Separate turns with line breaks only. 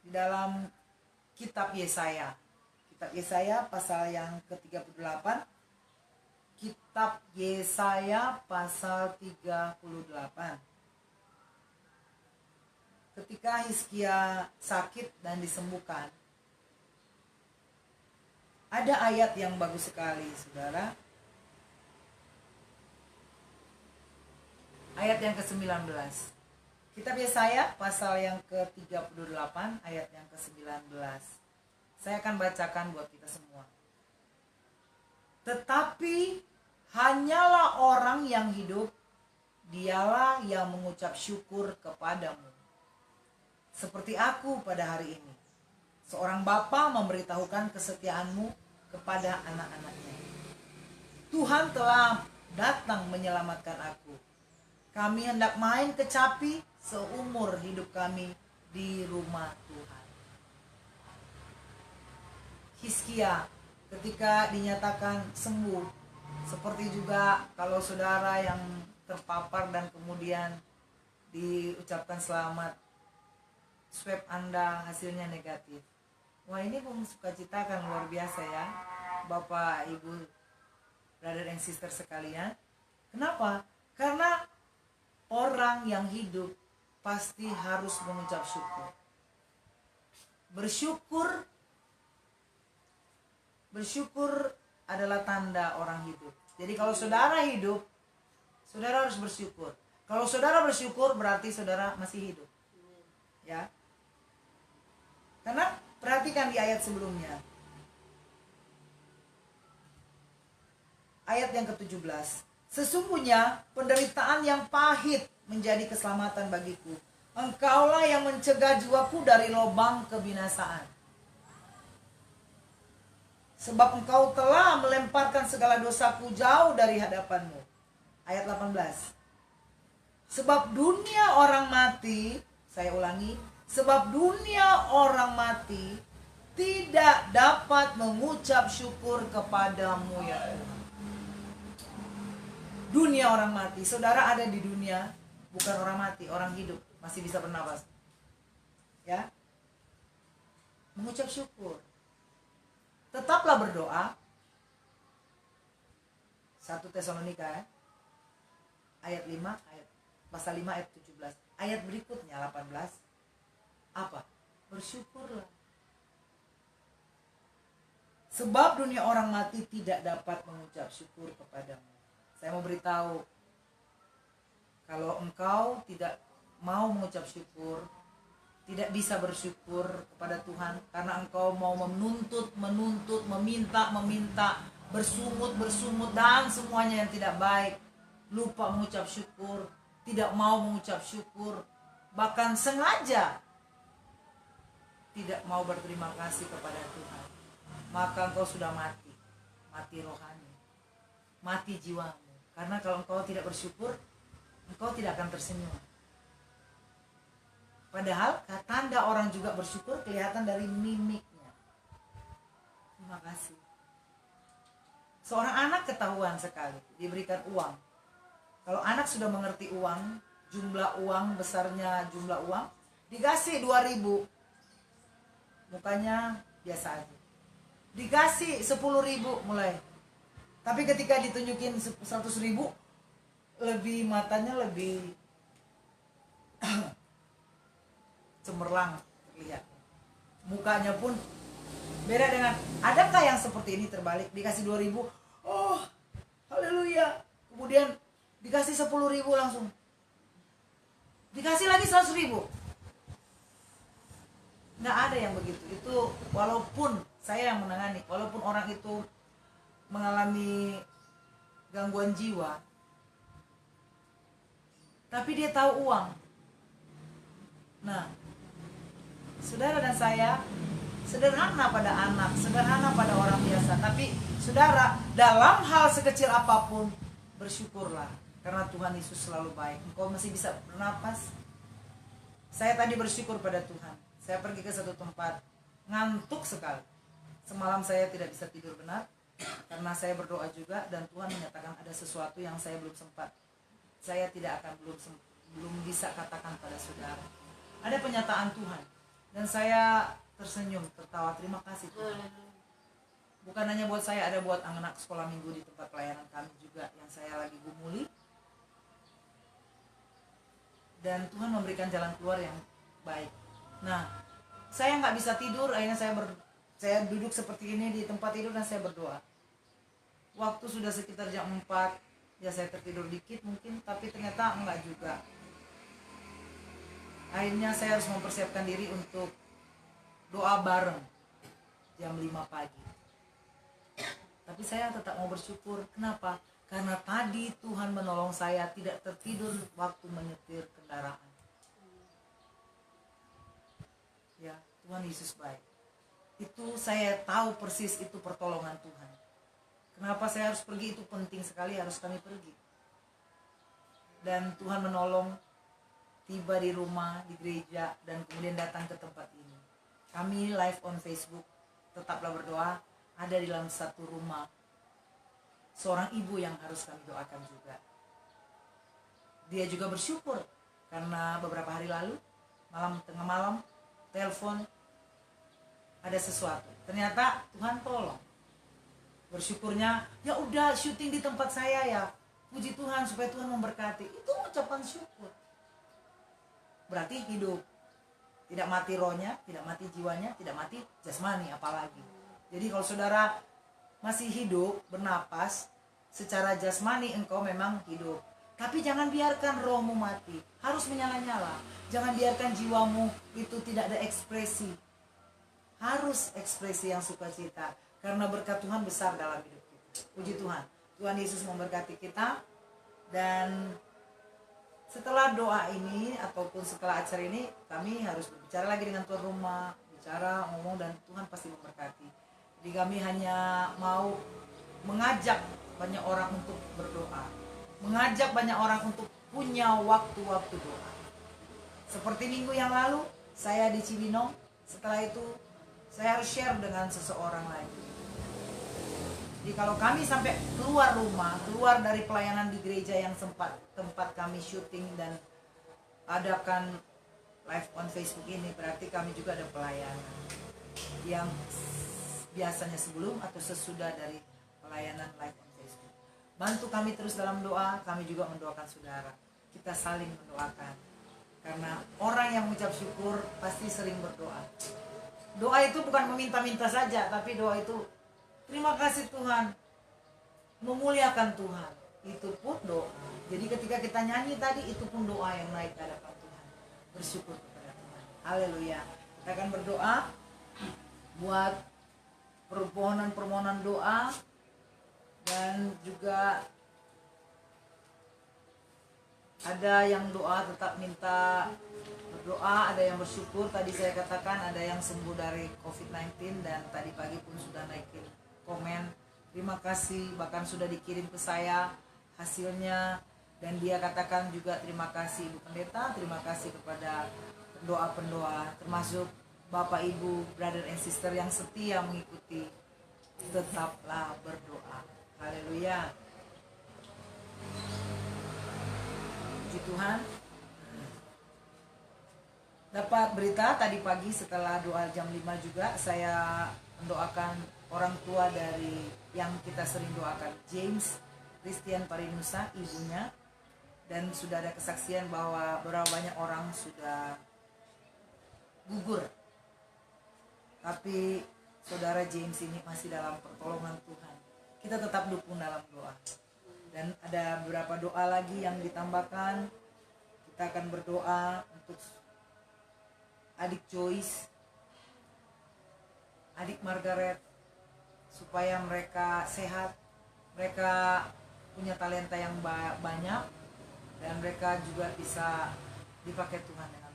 di dalam kitab Yesaya. Kitab Yesaya pasal yang ke-38. Kitab Yesaya pasal 38. Ketika Hizkia sakit dan disembuhkan, ada ayat yang bagus sekali, saudara. Ayat yang ke-19. Kitab Yesaya pasal yang ke-38 ayat yang ke-19. Saya akan bacakan buat kita semua. Tetapi hanyalah orang yang hidup, dialah yang mengucap syukur kepadamu. Seperti aku pada hari ini. Seorang bapa memberitahukan kesetiaanmu kepada anak-anaknya. Tuhan telah datang menyelamatkan aku. Kami hendak main kecapi seumur hidup kami di rumah Tuhan. Hizkia ketika dinyatakan sembuh, seperti juga kalau saudara yang terpapar dan kemudian diucapkan selamat, swab Anda hasilnya negatif. Wah, ini pun sukacita kan luar biasa ya, Bapak, Ibu, brother and sister sekalian. Kenapa? Karena orang yang hidup pasti harus mengucap syukur. Bersyukur adalah tanda orang hidup. Jadi kalau saudara hidup, saudara harus bersyukur. Kalau saudara bersyukur berarti saudara masih hidup. Ya. Karena perhatikan di ayat sebelumnya. Ayat yang ke-17. Sesungguhnya penderitaan yang pahit menjadi keselamatan bagiku. Engkaulah yang mencegah jiwaku dari lubang kebinasaan. Sebab engkau telah melemparkan segala dosaku jauh dari hadapanmu. Ayat 18. Sebab dunia orang mati, saya ulangi, sebab dunia orang mati tidak dapat mengucap syukur kepadamu ya Tuhan. Dunia orang mati, saudara ada di dunia, bukan orang mati, orang hidup, masih bisa bernapas. Ya. Mengucap syukur. Tetaplah berdoa. 1 Tesalonika ya. Ayat 5, pasal 5 ayat 17. Ayat berikutnya 18. Apa? Bersyukurlah. Sebab dunia orang mati tidak dapat mengucap syukur kepadamu. Saya mau beritahu, kalau engkau tidak mau mengucap syukur, tidak bisa bersyukur kepada Tuhan, karena engkau mau menuntut, meminta, bersungut, dan semuanya yang tidak baik, lupa mengucap syukur, tidak mau mengucap syukur, bahkan sengaja tidak mau berterima kasih kepada Tuhan, maka engkau sudah mati rohani, mati jiwamu. Karena kalau engkau tidak bersyukur, engkau tidak akan tersenyum. Padahal tanda orang juga bersyukur kelihatan dari mimiknya. Terima kasih. Seorang anak ketahuan sekali diberikan uang. Kalau anak sudah mengerti uang, jumlah uang, besarnya jumlah uang, dikasih 2.000, mukanya biasa aja. Dikasih 10.000 mulai. Tapi ketika ditunjukin 100.000, matanya lebih cemerlang terlihat. Mukanya pun beda dengan, adakah yang seperti ini terbalik? Dikasih 2.000, oh haleluya. Kemudian dikasih 10.000 langsung. Dikasih lagi 100.000. Nggak ada yang begitu. Itu walaupun saya yang menangani, walaupun orang itu mengalami gangguan jiwa, tapi dia tahu uang. Nah, saudara dan saya sederhana pada anak, sederhana pada orang biasa, tapi saudara, dalam hal sekecil apapun bersyukurlah, karena Tuhan Yesus selalu baik. Engkau masih bisa bernapas. Saya tadi bersyukur pada Tuhan. Saya pergi ke satu tempat, ngantuk sekali. Semalam saya tidak bisa tidur benar, karena saya berdoa juga, dan Tuhan menyatakan ada sesuatu yang saya belum sempat. Saya tidak akan belum bisa katakan pada saudara. Ada penyataan Tuhan. Dan saya tersenyum, tertawa, terima kasih Tuhan. Bukan hanya buat saya, ada buat anak sekolah minggu di tempat pelayanan kami juga yang saya lagi gumuli. Dan Tuhan memberikan jalan keluar yang baik. Nah, saya nggak bisa tidur, akhirnya saya duduk seperti ini di tempat tidur dan saya berdoa. Waktu sudah sekitar jam 4, ya saya tertidur dikit mungkin, tapi ternyata enggak juga. Akhirnya saya harus mempersiapkan diri untuk doa bareng jam 5 pagi. Tapi saya tetap mau bersyukur. Kenapa? Karena tadi Tuhan menolong saya tidak tertidur waktu menyetir kendaraan. Ya, Tuhan Yesus baik. Itu saya tahu persis itu pertolongan Tuhan. Kenapa saya harus pergi, itu penting sekali, harus kami pergi. Dan Tuhan menolong, tiba di rumah, di gereja, dan kemudian datang ke tempat ini. Kami live on Facebook, tetaplah berdoa, ada di dalam satu rumah seorang ibu yang harus kami doakan juga. Dia juga bersyukur karena beberapa hari lalu tengah malam telepon ada sesuatu. Ternyata Tuhan tolong. Bersyukurnya, ya udah syuting di tempat saya ya. Puji Tuhan supaya Tuhan memberkati. Itu ucapan syukur. Berarti hidup. Tidak mati rohnya, tidak mati jiwanya, tidak mati jasmani apalagi. Jadi kalau saudara masih hidup, bernapas, secara jasmani engkau memang hidup. Tapi jangan biarkan rohmu mati. Harus menyala-nyala. Jangan biarkan jiwamu itu tidak ada ekspresi. Harus ekspresi yang sukacita. Karena berkat Tuhan besar dalam hidup kita. Puji Tuhan. Tuhan Yesus memberkati kita. Dan setelah doa ini ataupun setelah acara ini, kami harus berbicara lagi dengan tuan rumah. Bicara, ngomong, dan Tuhan pasti memberkati. Jadi kami hanya mau mengajak banyak orang untuk berdoa. Mengajak banyak orang untuk punya waktu-waktu doa. Seperti minggu yang lalu, saya di Cibinong. Setelah itu, saya harus share dengan seseorang lagi. Jadi kalau kami sampai keluar rumah, keluar dari pelayanan di gereja yang tempat kami syuting dan adakan live on Facebook ini, berarti kami juga ada pelayanan yang biasanya sebelum atau sesudah dari pelayanan live on Facebook. Bantu kami terus dalam doa, kami juga mendoakan saudara. Kita saling mendoakan. Karena orang yang mengucap syukur pasti sering berdoa. Doa itu bukan meminta-minta saja, tapi doa itu terima kasih Tuhan, memuliakan Tuhan. Itu pun doa. Jadi ketika kita nyanyi tadi, itu pun doa yang naik ke hadapan Tuhan. Bersyukur kepada Tuhan. Haleluya. Kita akan berdoa buat permohonan doa, dan juga ada yang doa tetap minta berdoa, ada yang bersyukur. Tadi saya katakan ada yang sembuh dari COVID-19, dan tadi pagi pun sudah naikin komen terima kasih, bahkan sudah dikirim ke saya hasilnya. Dan dia katakan juga terima kasih Ibu Pendeta, terima kasih kepada pendoa-pendoa, termasuk Bapak Ibu, brother and sister yang setia mengikuti. Tetaplah berdoa. Haleluya. Puji Tuhan. Dapat berita tadi pagi setelah doa jam 5 juga, saya mendoakan orang tua dari yang kita sering doakan, James Christian Parinusa, ibunya. Dan sudah ada kesaksian bahwa berapa banyak orang sudah gugur. Tapi saudara James ini masih dalam pertolongan Tuhan. Kita tetap dukung dalam doa. Dan ada beberapa doa lagi yang ditambahkan. Kita akan berdoa untuk adik Joyce, adik Margaret, supaya mereka sehat. Mereka punya talenta yang banyak, dan mereka juga bisa dipakai Tuhan dengan